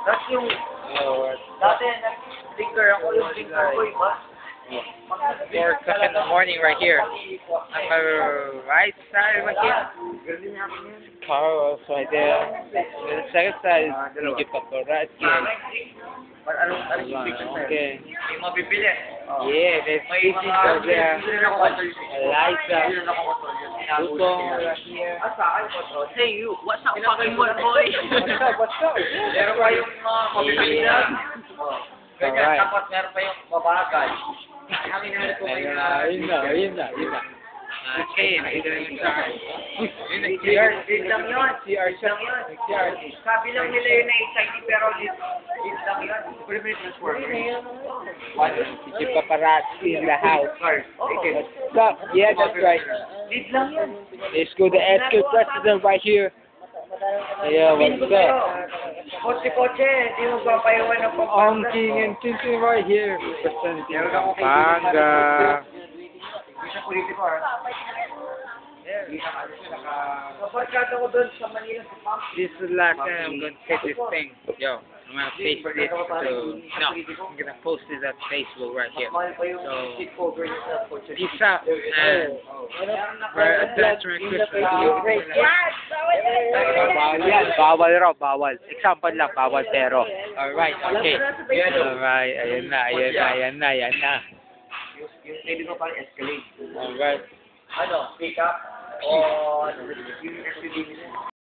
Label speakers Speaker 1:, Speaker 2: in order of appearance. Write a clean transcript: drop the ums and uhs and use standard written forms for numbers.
Speaker 1: Tapos yung, dati nag-drinker ako, yung drinker ko, iba.
Speaker 2: 4 o'clock in the morning right here. On my right side right here. Car was right there. The second side is DJ Paparazzi.
Speaker 1: Anong picture sa'yo?
Speaker 2: Okay.
Speaker 1: May mabibili.
Speaker 2: Yeah, there's pieces over there. Eliza. Utong right here.
Speaker 1: Sa akin, control. Hey, you, what's up, fucking boy?
Speaker 2: What's up?
Speaker 1: Meron pa yung mga mabibili na. Ganyan,
Speaker 2: Alright.
Speaker 1: tapos meron pa yung mabagal. Ang inalit ko kayo na...
Speaker 2: Yun na. Okay, nakita na yung car. Yun na,
Speaker 1: Lead lang yun. Lead lang yun. Sabi lang nila yun na exciting, pero lead lang yun. Pwede mo yung transformer.
Speaker 2: DJ Paparazzi in the house. What's up? Yeah, that's right.
Speaker 1: Lead lang yun.
Speaker 2: Let's go to SK President right here. Yeah, what's up?
Speaker 1: Kotse-kotse, di mo papayawan ng
Speaker 2: Ang King and Tintin right here. Presenting Pampanga.
Speaker 1: Hindi siya politiko, ha? Hindi siya naka... Kaparkado ko doon sa Manila, sa Pump.
Speaker 2: This is the last time I'm gonna take this thing. Yo, I'm gonna paste this to... No, I'm gonna post this on Facebook right here.
Speaker 1: Mahal pa yung
Speaker 2: So,
Speaker 1: seat cover niya sa kotse.
Speaker 2: peace out, and for attachment Christmas. Bawal raw, bawal. Example lang, bawal pero. Alright, okay. Alright, ayan na.
Speaker 1: Yung pwede mo parang Escalade.
Speaker 2: Alright.
Speaker 1: Ano, pick up o yung SUV.